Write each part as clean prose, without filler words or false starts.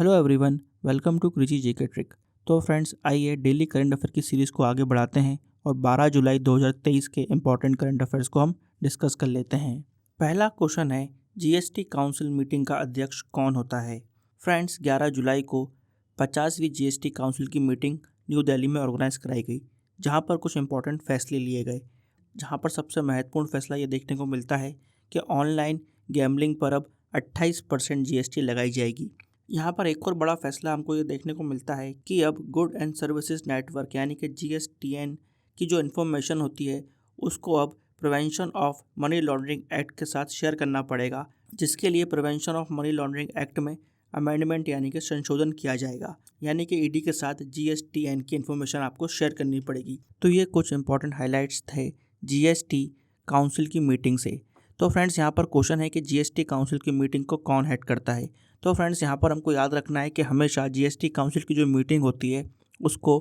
Hello everyone, welcome to क्रिची GK trick. तो friends, आइए डेली करंट अफेयर की सीरीज़ को आगे बढ़ाते हैं और 12 जुलाई 2023 के इम्पॉर्टेंट करंट अफेयर्स को हम डिस्कस कर लेते हैं। पहला क्वेश्चन है, जीएसटी काउंसिल मीटिंग का अध्यक्ष कौन होता है। फ्रेंड्स, 11 जुलाई को 50वीं जीएसटी काउंसिल की मीटिंग न्यू दिल्ली में ऑर्गेनाइज कराई गई, जहाँ पर कुछ इंपॉर्टेंट फैसले लिए गए। जहाँ पर सबसे महत्वपूर्ण फैसला ये देखने को मिलता है कि ऑनलाइन गैम्बलिंग पर अब 28% जीएसटी लगाई जाएगी। यहाँ पर एक और बड़ा फैसला हमको ये देखने को मिलता है कि अब गुड एंड सर्विसेज नेटवर्क यानी कि जीएसटीएन की जो इन्फॉर्मेशन होती है उसको अब prevention of money laundering act के साथ शेयर करना पड़ेगा, जिसके लिए prevention of money laundering act में अमेंडमेंट यानी कि संशोधन किया जाएगा। यानी कि ईडी के साथ जीएसटीएन की इन्फॉर्मेशन आपको शेयर करनी पड़ेगी। तो ये कुछ इंपॉर्टेंट हाईलाइट्स थे जीएसटी काउंसिल की मीटिंग से। तो फ्रेंड्स, यहाँ पर क्वेश्चन है कि जीएसटी काउंसिल की मीटिंग को कौन हेड करता है। तो फ्रेंड्स, यहाँ पर हमको याद रखना है कि हमेशा जीएसटी काउंसिल की जो मीटिंग होती है उसको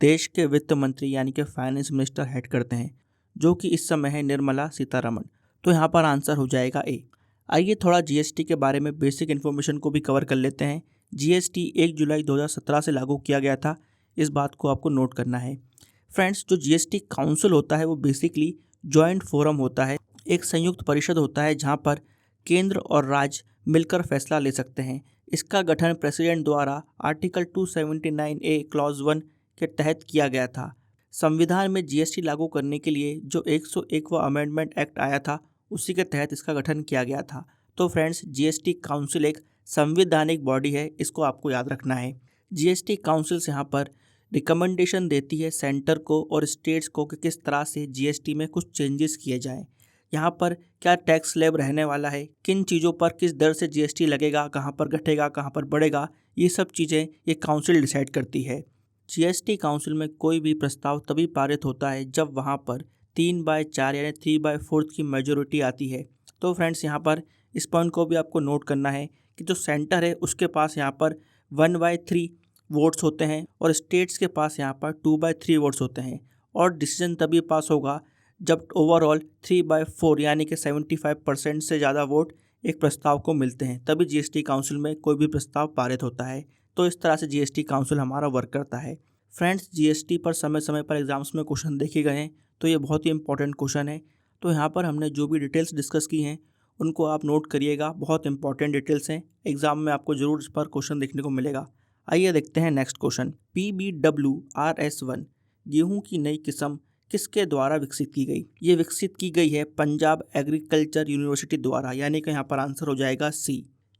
देश के वित्त मंत्री यानी कि फाइनेंस मिनिस्टर हेड करते हैं, जो कि इस समय है निर्मला सीतारमण। तो यहाँ पर आंसर हो जाएगा ए। आइए थोड़ा जीएसटी के बारे में बेसिक इन्फॉर्मेशन को भी कवर कर लेते हैं। जीएसटी 1 जुलाई 2017 से लागू किया गया था, इस बात को आपको नोट करना है। फ्रेंड्स, जो जीएसटी काउंसिल होता है वो बेसिकली जॉइंट फोरम होता है, एक संयुक्त परिषद होता है जहाँ पर केंद्र और राज्य मिलकर फैसला ले सकते हैं। इसका गठन प्रेसिडेंट द्वारा आर्टिकल 279A क्लॉज 1 के तहत किया गया था। संविधान में जीएसटी लागू करने के लिए जो 101वां अमेंडमेंट एक्ट आया था, उसी के तहत इसका गठन किया गया था। तो फ्रेंड्स, जीएसटी काउंसिल एक संवैधानिक बॉडी है, इसको आपको याद रखना है। जीएसटी काउंसिल से यहाँ पर रिकमेंडेशन देती है सेंटर को और स्टेट्स को कि किस तरह से जीएसटी में कुछ चेंजेस किए जाएं। यहाँ पर क्या टैक्स स्लैब रहने वाला है, किन चीज़ों पर किस दर से जीएसटी लगेगा, कहाँ पर घटेगा, कहाँ पर बढ़ेगा, ये सब चीज़ें ये काउंसिल डिसाइड करती है। जीएसटी काउंसिल में कोई भी प्रस्ताव तभी पारित होता है जब वहाँ पर 3/4 यानी 3/4 की मेजोरिटी आती है। तो फ्रेंड्स, यहाँ पर इस पॉइंट को भी आपको नोट करना है कि जो सेंटर है उसके पास यहाँ पर 1/3 वोट्स होते हैं और स्टेट्स के पास यहाँ पर 2/3 वोट्स होते हैं। और डिसीजन तभी पास होगा जब ओवरऑल 3/4 यानी कि 75% से ज़्यादा वोट एक प्रस्ताव को मिलते हैं, तभी जीएसटी काउंसिल में कोई भी प्रस्ताव पारित होता है। तो इस तरह से जीएसटी काउंसिल हमारा वर्क करता है। फ्रेंड्स, जीएसटी पर समय समय पर एग्जाम्स में क्वेश्चन देखे गए हैं, तो ये बहुत ही इंपॉर्टेंट क्वेश्चन है। तो यहाँ पर हमने जो भी डिटेल्स डिस्कस की हैं उनको आप नोट करिएगा, बहुत इंपॉर्टेंट डिटेल्स हैं, एग्जाम में आपको जरूर इस पर क्वेश्चन देखने को मिलेगा। आइए देखते हैं नेक्स्ट क्वेश्चन। PBWRS1 गेहूँ की नई किस्म किसके द्वारा विकसित की गई। ये विकसित की गई है पंजाब एग्रीकल्चर यूनिवर्सिटी द्वारा, यानी कि यहाँ पर आंसर हो जाएगा सी।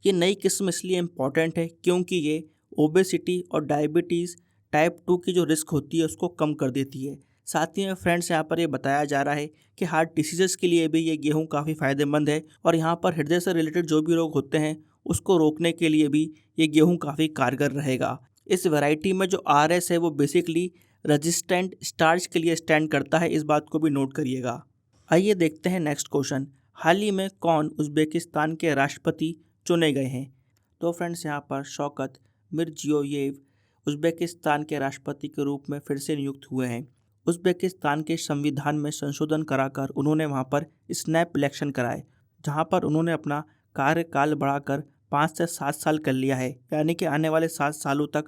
ये नई किस्म इसलिए इम्पॉर्टेंट है क्योंकि ये ओबेसिटी और डायबिटीज़ टाइप 2 की जो रिस्क होती है उसको कम कर देती है। साथ ही में फ्रेंड्स, यहाँ पर ये बताया जा रहा है कि हार्ट डिसीजेस के लिए भी ये गेहूँ काफ़ी फ़ायदेमंद है और यहाँ पर हृदय से रिलेटेड जो भी रोग होते हैं उसको रोकने के लिए भी ये गेहूँ काफ़ी कारगर रहेगा। इस वैरायटी में जो RS है वो बेसिकली रेजिस्टेंट स्टार्च के लिए स्टैंड करता है, इस बात को भी नोट करिएगा। आइए देखते हैं नेक्स्ट क्वेश्चन। हाल ही में कौन उज़्बेकिस्तान के राष्ट्रपति चुने गए हैं। तो फ्रेंड्स, यहाँ पर शौकत मिर्जियोयेव उज़्बेकिस्तान के राष्ट्रपति के रूप में फिर से नियुक्त हुए हैं। उज़्बेकिस्तान के संविधान में संशोधन कराकर उन्होंने वहाँ पर स्नैप इलेक्शन कराए, जहाँ पर उन्होंने अपना कार्यकाल बढ़ाकर 5 से 7 साल कर लिया है, यानी कि आने वाले 7 सालों तक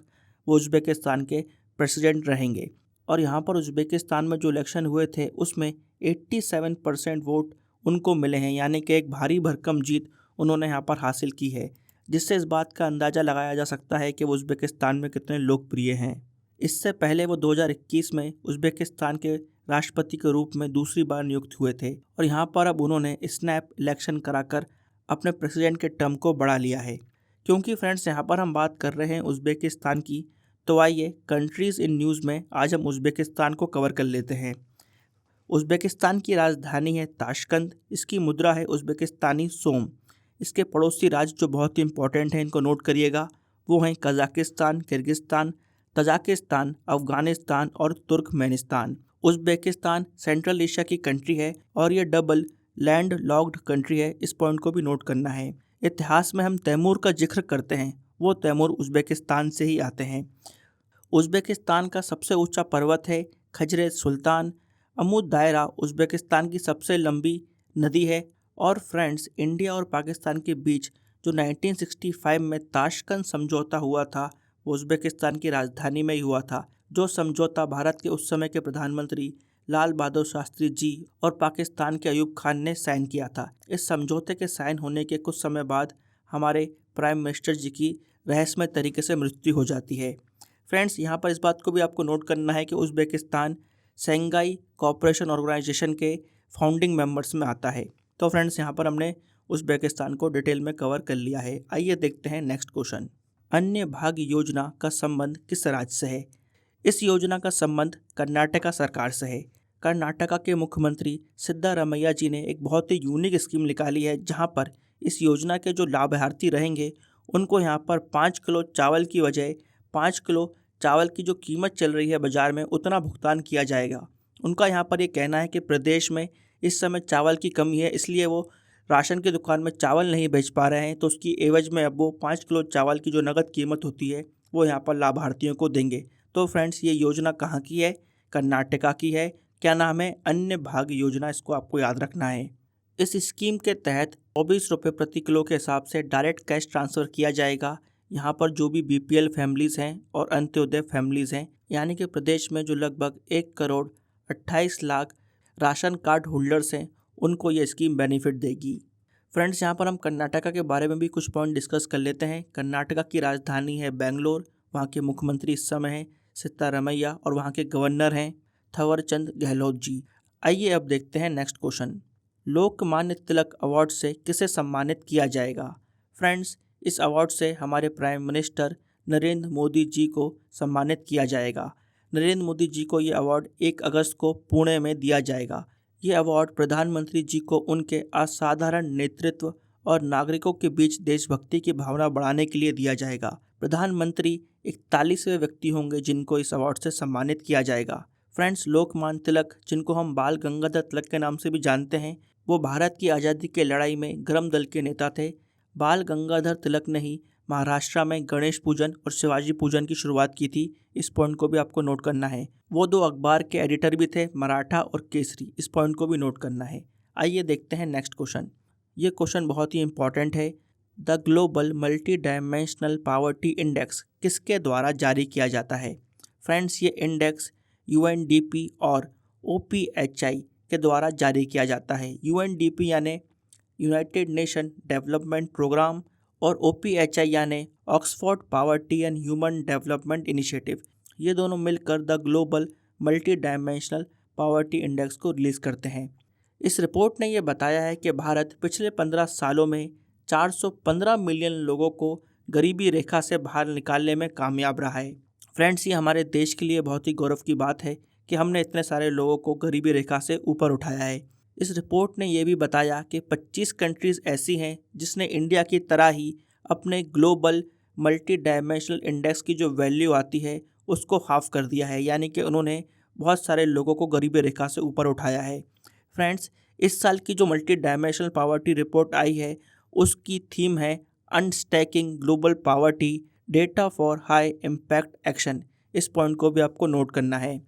वो उज़्बेकिस्तान के प्रेसिडेंट रहेंगे। और यहाँ पर उज़्बेकिस्तान में जो इलेक्शन हुए थे उसमें 87% वोट उनको मिले हैं, यानी कि एक भारी भरकम जीत उन्होंने यहाँ पर हासिल की है, जिससे इस बात का अंदाज़ा लगाया जा सकता है कि वो उज़्बेकिस्तान में कितने लोकप्रिय हैं। इससे पहले वो 2021 में उज़्बेकिस्तान के राष्ट्रपति के रूप में दूसरी बार नियुक्त हुए थे और यहाँ पर अब उन्होंने स्नैप इलेक्शन कराकर अपने प्रेसिडेंट के टर्म को बढ़ा लिया है। क्योंकि फ्रेंड्स, यहाँ पर हम बात कर रहे हैं उज़्बेकिस्तान की, तो आइए कंट्रीज़ इन न्यूज़ में आज हम उज़्बेकिस्तान को कवर कर लेते हैं। उज़्बेकिस्तान की राजधानी है ताशकंद, इसकी मुद्रा है उज़्बेकिस्तानी सोम। इसके पड़ोसी राज्य जो बहुत ही इंपॉर्टेंट हैं, इनको नोट करिएगा, वो हैं कज़ाकिस्तान, किर्गिस्तान, तजाकिस्तान, अफ़गानिस्तान और तुर्कमेनिस्तान। उज़्बेकिस्तान सेंट्रल एशिया की कंट्री है और ये डबल लैंड लॉक्ड कंट्री है, इस पॉइंट को भी नोट करना है। इतिहास में हम तैमूर का जिक्र करते हैं, वो तैमूर उज़्बेकिस्तान से ही आते हैं। उज़्बेकिस्तान का सबसे ऊंचा पर्वत है खजरे सुल्तान। अमूद दायरा उज़्बेकिस्तान की सबसे लंबी नदी है। और फ्रेंड्स, इंडिया और पाकिस्तान के बीच जो 1965 में ताशकंद समझौता हुआ था वो उज़्बेकिस्तान की राजधानी में ही हुआ था, जो समझौता भारत के उस समय के प्रधानमंत्री लाल बहादुर शास्त्री जी और पाकिस्तान के अयूब खान ने साइन किया था। इस समझौते के साइन होने के कुछ समय बाद हमारे प्राइम मिनिस्टर जी की रहस्यमय तरीके से मृत्यु हो जाती है। फ्रेंड्स, यहाँ पर इस बात को भी आपको नोट करना है कि उज़्बेकिस्तान शंघाई कोऑपरेशन ऑर्गेनाइजेशन के फाउंडिंग मेंबर्स में आता है। तो फ्रेंड्स, यहाँ पर हमने उज़्बेकिस्तान को डिटेल में कवर कर लिया है। आइए देखते हैं नेक्स्ट क्वेश्चन। अन्य भाग योजना का संबंध किस राज्य से है? इस योजना का संबंध कर्नाटका सरकार से है। कर्नाटका के मुख्यमंत्री सिद्धारमैया जी ने एक बहुत ही यूनिक स्कीम निकाली है, जहाँ पर इस योजना के जो लाभार्थी रहेंगे उनको यहाँ पर 5 किलो चावल की बजाय 5 किलो चावल की जो कीमत चल रही है बाज़ार में उतना भुगतान किया जाएगा। उनका यहाँ पर ये कहना है कि प्रदेश में इस समय चावल की कमी है, इसलिए वो राशन की दुकान में चावल नहीं बेच पा रहे हैं, तो उसकी एवज में अब वो 5 किलो चावल की जो नगद कीमत होती है वो यहाँ पर लाभार्थियों को देंगे। तो फ्रेंड्स, ये योजना कहाँ की है? कर्नाटका की है। क्या नाम है? अन्य भाग योजना। इसको आपको याद रखना है। इस स्कीम के तहत 24 रुपये प्रति किलो के हिसाब से डायरेक्ट कैश ट्रांसफ़र किया जाएगा। यहाँ पर जो भी BPL फैमिलीज़ हैं और अंत्योदय फैमिलीज़ हैं, यानी कि प्रदेश में जो लगभग 1 crore 28 lakh ration card holders हैं, उनको ये स्कीम बेनिफिट देगी। फ्रेंड्स, यहाँ पर हम कर्नाटका के बारे में भी कुछ पॉइंट डिस्कस कर लेते हैं। कर्नाटका की राजधानी है बेंगलोर। वहाँ के मुख्यमंत्री इस समय हैं सिद्धारमैया और वहाँ के गवर्नर हैं थवरचंद गहलोत जी। आइए अब देखते हैं next question. Lokmanya Tilak award से किसे सम्मानित किया जाएगा? फ्रेंड्स, इस अवार्ड से हमारे प्राइम मिनिस्टर नरेंद्र मोदी जी को सम्मानित किया जाएगा। नरेंद्र मोदी जी को ये अवार्ड 1 अगस्त को पुणे में दिया जाएगा। ये अवार्ड प्रधानमंत्री जी को उनके असाधारण नेतृत्व और नागरिकों के बीच देशभक्ति की भावना बढ़ाने के लिए दिया जाएगा। प्रधानमंत्री 41वें व्यक्ति होंगे जिनको इस अवार्ड से सम्मानित किया जाएगा। फ्रेंड्स, लोकमान्य तिलक, जिनको हम बाल गंगाधर तिलक के नाम से भी जानते हैं, वो भारत की आज़ादी की लड़ाई में गर्म दल के नेता थे। बाल गंगाधर तिलक ने ही महाराष्ट्र में गणेश पूजन और शिवाजी पूजन की शुरुआत की थी। इस पॉइंट को भी आपको नोट करना है। वो 2 अखबार के एडिटर भी थे, मराठा और केसरी। इस पॉइंट को भी नोट करना है। आइए देखते हैं नेक्स्ट क्वेश्चन। ये क्वेश्चन बहुत ही इंपॉर्टेंट है। The global multi dimensional poverty index किसके द्वारा जारी किया जाता है? फ्रेंड्स, ये इंडेक्स UNDP और OPHI के द्वारा जारी किया जाता है। UNDP यानी यूनाइटेड नेशन डेवलपमेंट प्रोग्राम और OPHI यानी Oxford poverty and human development initiative. ये दोनों मिलकर the global multi dimensional poverty index को रिलीज़ करते हैं। इस रिपोर्ट ने यह बताया है कि भारत पिछले 15 सालों में 415 मिलियन लोगों को गरीबी रेखा से बाहर निकालने में कामयाब रहा है। फ्रेंड्स, ये हमारे देश के लिए बहुत ही गौरव की बात है कि हमने इतने सारे लोगों को गरीबी रेखा से ऊपर उठाया है। इस रिपोर्ट ने यह भी बताया कि 25 कंट्रीज़ ऐसी हैं जिसने इंडिया की तरह ही अपने ग्लोबल मल्टी डायमेंशनल इंडेक्स की जो वैल्यू आती है उसको हाफ कर दिया है, यानी कि उन्होंने बहुत सारे लोगों को गरीबी रेखा से ऊपर उठाया है। फ्रेंड्स, इस साल की जो मल्टी डायमेंशनल पॉवर्टी रिपोर्ट आई है उसकी थीम है unstacking global poverty data for high impact action. इस पॉइंट को भी आपको नोट करना है।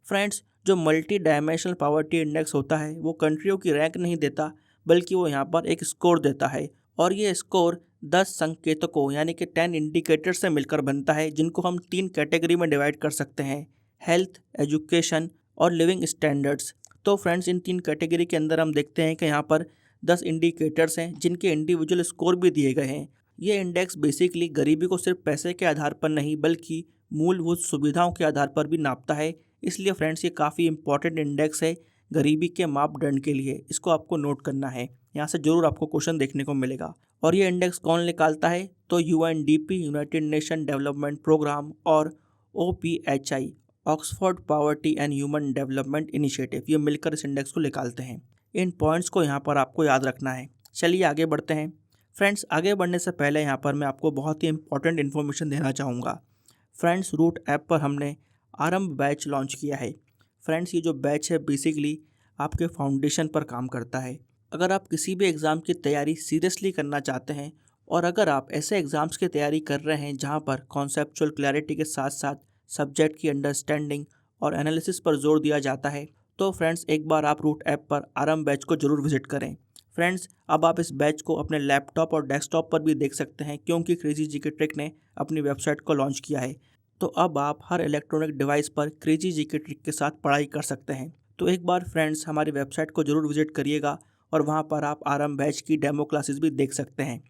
फ्रेंड्स, जो मल्टी डायमेंशनल पॉवर्टी इंडेक्स होता है वो कंट्रियों की रैंक नहीं देता, बल्कि वो यहाँ पर एक स्कोर देता है, और ये स्कोर 10 संकेतकों यानी कि 10 इंडिकेटर से मिलकर बनता है, जिनको हम 3 कैटेगरी में डिवाइड कर सकते हैं: हेल्थ, एजुकेशन और लिविंग स्टैंडर्ड्स। तो फ्रेंड्स, इन 3 कैटेगरी के अंदर हम देखते हैं कि यहाँ पर 10 इंडिकेटर्स हैं जिनके इंडिविजुअल स्कोर भी दिए गए हैं। ये इंडेक्स बेसिकली गरीबी को सिर्फ पैसे के आधार पर नहीं बल्कि मूलभूत सुविधाओं के आधार पर भी नापता है। इसलिए फ्रेंड्स, ये काफ़ी इंपॉर्टेंट इंडेक्स है गरीबी के मापदंड के लिए। इसको आपको नोट करना है, यहाँ से जरूर आपको क्वेश्चन देखने को मिलेगा। और ये इंडेक्स कौन निकालता है? तो UNDP united nation development programme और OPHI Oxford poverty and human development initiative, ये मिलकर इस इंडेक्स को निकालते हैं। इन पॉइंट्स को यहाँ पर आपको याद रखना है। चलिए आगे बढ़ते हैं। फ्रेंड्स, आगे बढ़ने से पहले यहाँ पर मैं आपको बहुत ही इंपॉर्टेंट इन्फॉर्मेशन देना चाहूँगा। फ्रेंड्स, रूट ऐप पर हमने आरंभ बैच लॉन्च किया है। फ्रेंड्स, ये जो बैच है बेसिकली आपके फाउंडेशन पर काम करता है। अगर आप किसी भी एग्ज़ाम की तैयारी सीरियसली करना चाहते हैं और अगर आप ऐसे एग्ज़ाम्स की तैयारी कर रहे हैं जहाँ पर कॉन्सेप्चुअल क्लैरिटी के साथ साथ सब्जेक्ट की अंडरस्टैंडिंग और एनालिसिस पर जोर दिया जाता है, तो फ्रेंड्स एक बार आप रूट ऐप पर आरंभ बैच को जरूर विजिट करें। फ्रेंड्स, अब आप इस बैच को अपने लैपटॉप और डेस्कटॉप पर भी देख सकते हैं क्योंकि क्रेजी जीके ट्रिक ने अपनी वेबसाइट को लॉन्च किया है। तो अब आप हर इलेक्ट्रॉनिक डिवाइस पर क्रेजी जीके ट्रिक के साथ पढ़ाई कर सकते हैं। तो एक बार फ्रेंड्स हमारी वेबसाइट को ज़रूर विजिट करिएगा और वहाँ पर आप आरंभ बैच की डेमो क्लासेस भी देख सकते हैं।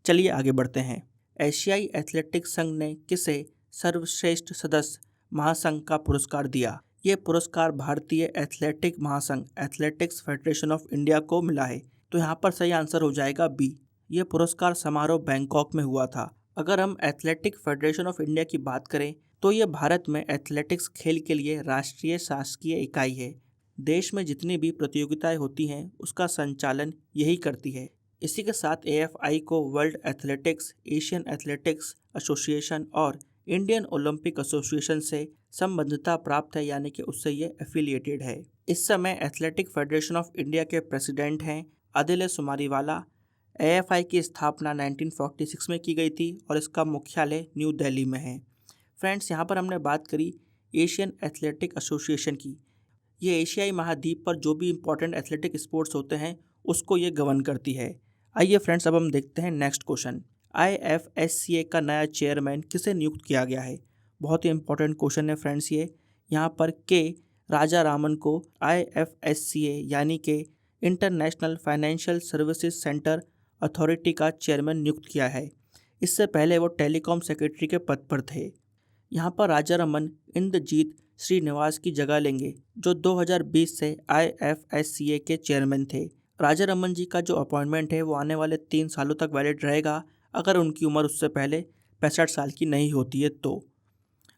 चलिए आगे बढ़ते हैं। एशियाई एथलेटिक्स संघ ने किसे सर्वश्रेष्ठ सदस्य महासंघ का पुरस्कार दिया? ये पुरस्कार भारतीय एथलेटिक महासंघ एथलेटिक्स फेडरेशन ऑफ इंडिया को मिला है। तो यहाँ पर सही आंसर हो जाएगा बी। ये पुरस्कार समारोह बैंकॉक में हुआ था। अगर हम एथलेटिक फेडरेशन ऑफ इंडिया की बात करें तो ये भारत में एथलेटिक्स खेल के लिए राष्ट्रीय शासकीय इकाई है। देश में जितनी भी प्रतियोगिताएं होती हैं उसका संचालन यही करती है। इसी के साथ AFI को world athletics, Asian athletics association और इंडियन ओलंपिक एसोसिएशन से संबद्धता प्राप्त है, यानी कि उससे ये एफिलिएटेड है। इस समय एथलेटिक फेडरेशन ऑफ इंडिया के प्रेसिडेंट हैं आदिल सुमारीवाला। AFI की स्थापना 1946 में की गई थी और इसका मुख्यालय न्यू दिल्ली में है। फ्रेंड्स, यहाँ पर हमने बात करी एशियन एथलेटिक एसोसिएशन की। ये एशियाई महाद्वीप पर जो भी इम्पोर्टेंट एथलेटिक स्पोर्ट्स होते हैं उसको ये गवर्न करती है। आइए फ्रेंड्स, अब हम देखते हैं नेक्स्ट क्वेश्चन। IFSCA का नया चेयरमैन किसे नियुक्त किया गया है? बहुत ही इंपॉर्टेंट क्वेश्चन है फ्रेंड्स ये। यहाँ पर के राजा रामन को IFSCA यानी कि international financial services centre authority का चेयरमैन नियुक्त किया है। इससे पहले वो टेलीकॉम सेक्रेटरी के पद पर थे। यहाँ पर राजा रमन इंद्रजीत श्रीनिवास की जगह लेंगे जो 2020 से IFSCA के चेयरमैन थे। राजा रमन जी का जो अपॉइंटमेंट है वो आने वाले 3 सालों तक वैलिड रहेगा अगर उनकी उम्र उससे पहले 65 साल की नहीं होती है तो।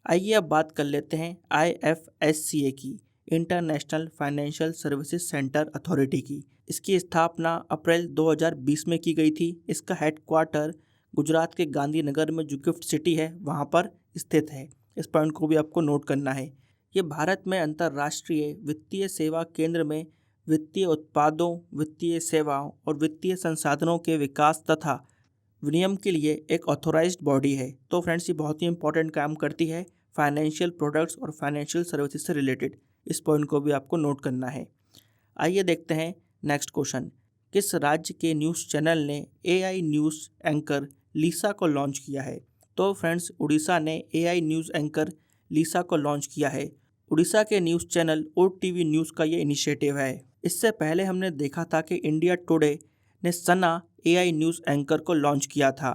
आइए अब बात कर लेते हैं IFSCA की, international financial services centre authority की। इसकी स्थापना अप्रैल 2020 में की गई थी। इसका हेडक्वार्टर गुजरात के गांधीनगर में जो गिफ्ट सिटी है वहाँ पर स्थित है। इस पॉइंट को भी आपको नोट करना है। ये भारत में अंतर्राष्ट्रीय वित्तीय सेवा केंद्र में वित्तीय उत्पादों, वित्तीय सेवाओं और वित्तीय संसाधनों के विकास तथा विनियम के लिए एक ऑथोराइज्ड बॉडी है। तो फ्रेंड्स, ये बहुत ही इंपॉर्टेंट काम करती है फाइनेंशियल प्रोडक्ट्स और फाइनेंशियल सर्विसेज से रिलेटेड। इस पॉइंट को भी आपको नोट करना है। आइए देखते हैं नेक्स्ट क्वेश्चन। किस राज्य के न्यूज़ चैनल ने AI न्यूज़ एंकर लीसा को लॉन्च किया है? तो फ्रेंड्स, उड़ीसा ने AI न्यूज़ एंकर लीसा को लॉन्च किया है। उड़ीसा के न्यूज़ चैनल OTV न्यूज़ का ये इनिशिएटिव है। इससे पहले हमने देखा था कि इंडिया टुडे ने सना AI न्यूज़ एंकर को लॉन्च किया था।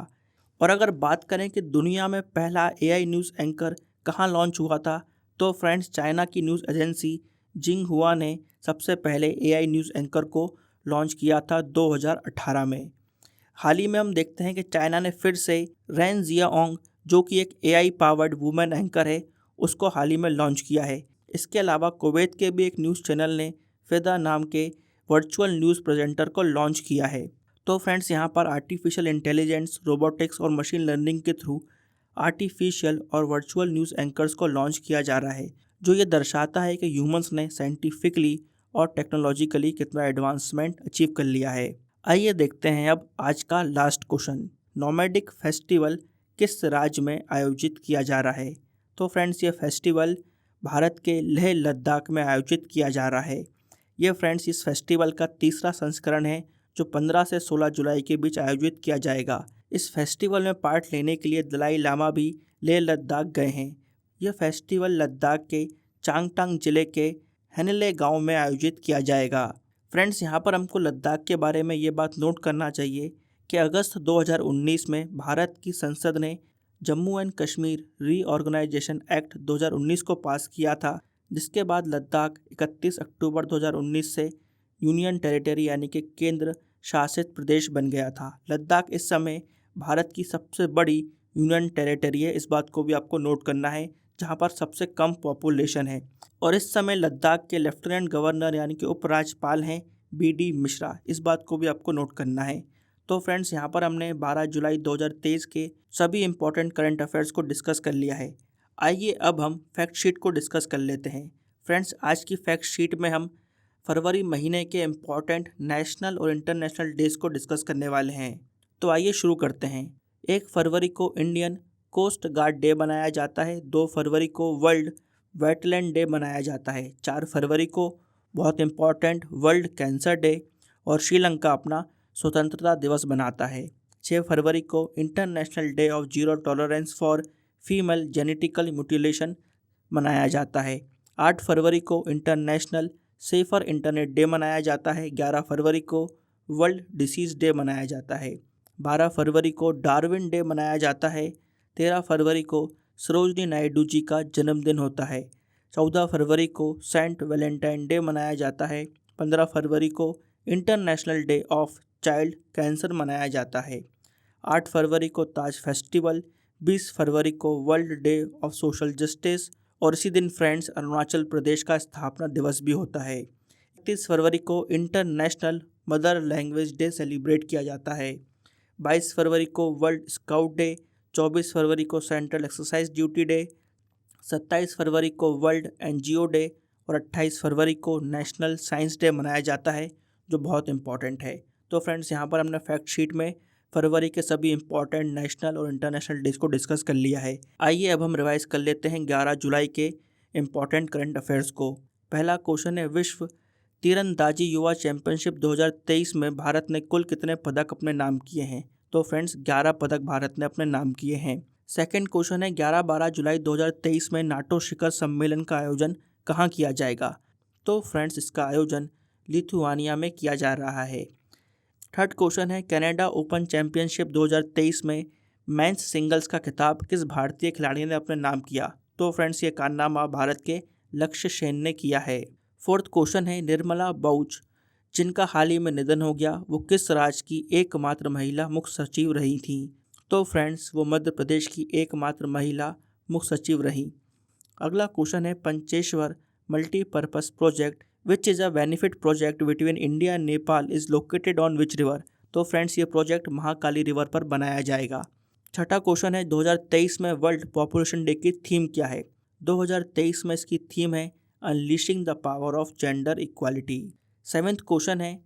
और अगर बात करें कि दुनिया में पहला AI न्यूज़ एंकर कहाँ लॉन्च हुआ था, तो फ्रेंड्स चाइना की न्यूज़ एजेंसी जिंगहुआ ने सबसे पहले AI न्यूज़ एंकर को लॉन्च किया था 2018 में। हाल ही में हम देखते हैं कि चाइना ने फिर से रेन जियाओंग, जो कि एक AI पावर्ड वुमेन एंकर है, उसको हाल ही में लॉन्च किया है। इसके अलावा कुवैत के भी एक न्यूज़ चैनल ने फिदा नाम के वर्चुअल न्यूज़ प्रेजेंटर को लॉन्च किया है। तो फ्रेंड्स, यहाँ पर आर्टिफिशियल इंटेलिजेंस, रोबोटिक्स और मशीन लर्निंग के थ्रू आर्टिफिशियल और वर्चुअल न्यूज़ एंकर्स को लॉन्च किया जा रहा है, जो ये दर्शाता है कि ह्यूमंस ने साइंटिफिकली और टेक्नोलॉजिकली कितना एडवांसमेंट अचीव कर लिया है। आइए देखते हैं अब आज का लास्ट क्वेश्चन। नोमैडिक फेस्टिवल किस राज्य में आयोजित किया जा रहा है? तो फ्रेंड्स, ये फेस्टिवल भारत के लेह लद्दाख में आयोजित किया जा रहा है। ये फ्रेंड्स इस फेस्टिवल का तीसरा संस्करण है जो 15 से 16 जुलाई के बीच आयोजित किया जाएगा। इस फेस्टिवल में पार्ट लेने के लिए दलाई लामा भी लेह लद्दाख गए हैं। यह फेस्टिवल लद्दाख के चांगटांग जिले के हेनले गांव में आयोजित किया जाएगा। फ्रेंड्स, यहाँ पर हमको लद्दाख के बारे में ये बात नोट करना चाहिए कि अगस्त 2019 में भारत की संसद ने Jammu and Kashmir reorganisation act 2019 को पास किया था, जिसके बाद लद्दाख 31 अक्टूबर 2019 से यूनियन टेरिटरी यानी कि केंद्र शासित प्रदेश बन गया था। लद्दाख इस समय भारत की सबसे बड़ी यूनियन टेरिटरी है। इस बात को भी आपको नोट करना है, जहाँ पर सबसे कम पॉपुलेशन है। और इस समय लद्दाख के लेफ्टिनेंट गवर्नर यानी कि उपराज्यपाल हैं BD मिश्रा। इस बात को भी आपको नोट करना है। तो फ्रेंड्स, यहाँ पर हमने 12 जुलाई 2023 के सभी इंपॉर्टेंट करंट अफेयर्स को डिस्कस कर लिया है। आइए अब हम फैक्ट शीट को डिस्कस कर लेते हैं। फ्रेंड्स, आज की फैक्ट शीट में हम फरवरी महीने के इम्पॉर्टेंट नेशनल और इंटरनेशनल डेज को डिस्कस करने वाले हैं। तो आइए शुरू करते हैं। 1 फरवरी को इंडियन कोस्ट गार्ड डे मनाया जाता है। 2 फरवरी को वर्ल्ड वेटलैंड डे मनाया जाता है। 4 फरवरी को बहुत इम्पॉर्टेंट वर्ल्ड कैंसर डे और श्रीलंका अपना स्वतंत्रता दिवस मनाता है। 6 फरवरी को international day of zero tolerance for female genetical mutilation मनाया जाता है। 8 फरवरी को इंटरनेशनल सेफर इंटरनेट डे मनाया जाता है। 11 फरवरी को वर्ल्ड डिसीज़ डे मनाया जाता है। 12 फरवरी को डार्विन डे मनाया जाता है। 13 फरवरी को सरोजनी नायडू जी का जन्मदिन होता है। 14 फरवरी को सेंट वैलेंटाइन डे मनाया जाता है। 15 फरवरी को international day of child cancer मनाया जाता है। 8 फरवरी को ताज फेस्टिवल, 20 फरवरी को world day of social justice और इसी दिन फ्रेंड्स अरुणाचल प्रदेश का स्थापना दिवस भी होता है। 31 फरवरी को international mother language day celebrate किया जाता है। 22 फरवरी को वर्ल्ड स्काउट डे, 24 फरवरी को सेंट्रल एक्सरसाइज ड्यूटी डे, 27 फरवरी को वर्ल्ड एनजीओ डे और 28 फरवरी को नेशनल साइंस डे मनाया जाता है, जो बहुत इंपॉर्टेंट है। तो फ्रेंड्स यहाँ पर हमने फैक्ट शीट में फरवरी के सभी इंपॉर्टेंट नेशनल और इंटरनेशनल डेज को डिस्कस कर लिया है। आइए अब हम रिवाइज कर लेते हैं 11 जुलाई के इंपॉर्टेंट करंट अफेयर्स को। पहला क्वेश्चन है, विश्व तीरंदाजी युवा चैंपियनशिप 2023 में भारत ने कुल कितने पदक अपने नाम किए हैं? तो फ्रेंड्स 11 पदक भारत ने अपने नाम किए हैं। सेकंड क्वेश्चन है, 11-12 जुलाई 2023 में नाटो शिखर सम्मेलन का आयोजन कहाँ किया जाएगा? तो फ्रेंड्स इसका आयोजन लिथुआनिया में किया जा रहा है। थर्ड क्वेश्चन है, कनाडा ओपन चैंपियनशिप 2023 में मेंस सिंगल्स का खिताब किस भारतीय खिलाड़ी ने अपने नाम किया? तो फ्रेंड्स ये कारनामा भारत के लक्ष्य सेन ने किया है। फोर्थ क्वेश्चन है, निर्मला बाउच जिनका हाल ही में निधन हो गया, वो किस राज्य की एकमात्र महिला मुख्य सचिव रही थी? तो फ्रेंड्स वो मध्य प्रदेश की एकमात्र महिला मुख्य सचिव रही। अगला क्वेश्चन है, Pancheshwar multipurpose project which is a benefit project between India and Nepal is located on which river? तो फ्रेंड्स ये प्रोजेक्ट महाकाली रिवर पर बनाया जाएगा। छठा क्वेश्चन है, 2023 में वर्ल्ड पॉपुलेशन डे की थीम क्या है? 2023 में इसकी थीम है unleashing the power of gender equality. Seventh question है,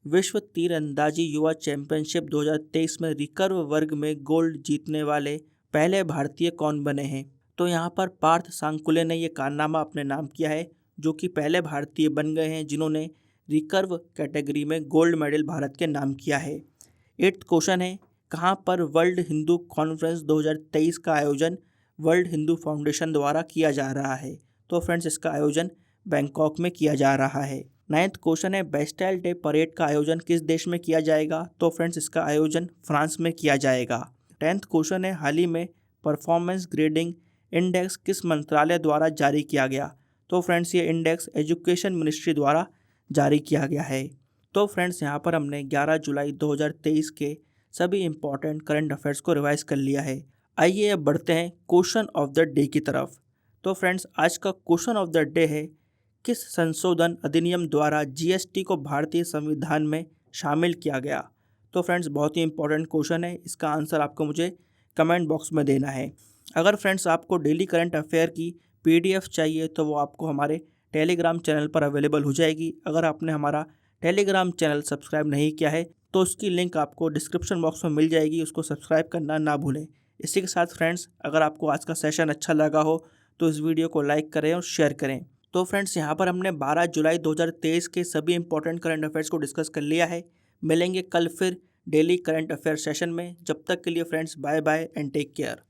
विश्व तीरंदाजी युवा चैंपियनशिप 2023 में रिकर्व वर्ग में गोल्ड जीतने वाले पहले भारतीय कौन बने हैं? तो यहाँ पर पार्थ सांकुले ने ये कारनामा अपने नाम किया है, जो कि पहले भारतीय बन गए हैं जिन्होंने रिकर्व कैटेगरी में गोल्ड मेडल भारत के नाम किया है। एट्थ क्वेश्चन है, कहाँ पर वर्ल्ड हिंदू कॉन्फ्रेंस 2023 का आयोजन वर्ल्ड हिंदू फाउंडेशन द्वारा किया जा रहा है? तो फ्रेंड्स इसका आयोजन बैंकॉक में किया जा रहा है। नाइन्थ क्वेश्चन है, बेस्टाइल डे परेड का आयोजन किस देश में किया जाएगा? तो फ्रेंड्स इसका आयोजन फ्रांस में किया जाएगा। 10th क्वेश्चन है, हाल ही में परफॉर्मेंस ग्रेडिंग इंडेक्स किस मंत्रालय द्वारा जारी किया गया? तो फ्रेंड्स ये इंडेक्स एजुकेशन मिनिस्ट्री द्वारा जारी किया गया है। तो फ्रेंड्स यहाँ पर हमने 11 जुलाई 2023 के सभी इंपॉर्टेंट करंट अफेयर्स को रिवाइज कर लिया है। आइए अब बढ़ते हैं क्वेश्चन ऑफ द डे की तरफ। तो फ्रेंड्स आज का क्वेश्चन ऑफ द डे है, किस संशोधन अधिनियम द्वारा जीएसटी को भारतीय संविधान में शामिल किया गया? तो फ्रेंड्स बहुत ही इंपॉर्टेंट क्वेश्चन है, इसका आंसर आपको मुझे कमेंट बॉक्स में देना है। अगर फ्रेंड्स आपको डेली करंट अफेयर की पीडीएफ चाहिए तो वो आपको हमारे टेलीग्राम चैनल पर अवेलेबल हो जाएगी। अगर आपने हमारा टेलीग्राम चैनल सब्सक्राइब नहीं किया है तो उसकी लिंक आपको डिस्क्रिप्शन बॉक्स में मिल जाएगी, उसको सब्सक्राइब करना ना भूलें। इसी के साथ फ्रेंड्स अगर आपको आज का सेशन अच्छा लगा हो तो इस वीडियो को लाइक करें और शेयर करें। तो फ्रेंड्स यहाँ पर हमने 12 जुलाई 2023 के सभी इंपॉर्टेंट करंट अफेयर्स को डिस्कस कर लिया है। मिलेंगे कल फिर डेली करंट अफेयर सेशन में। जब तक के लिए friends bye bye and take care.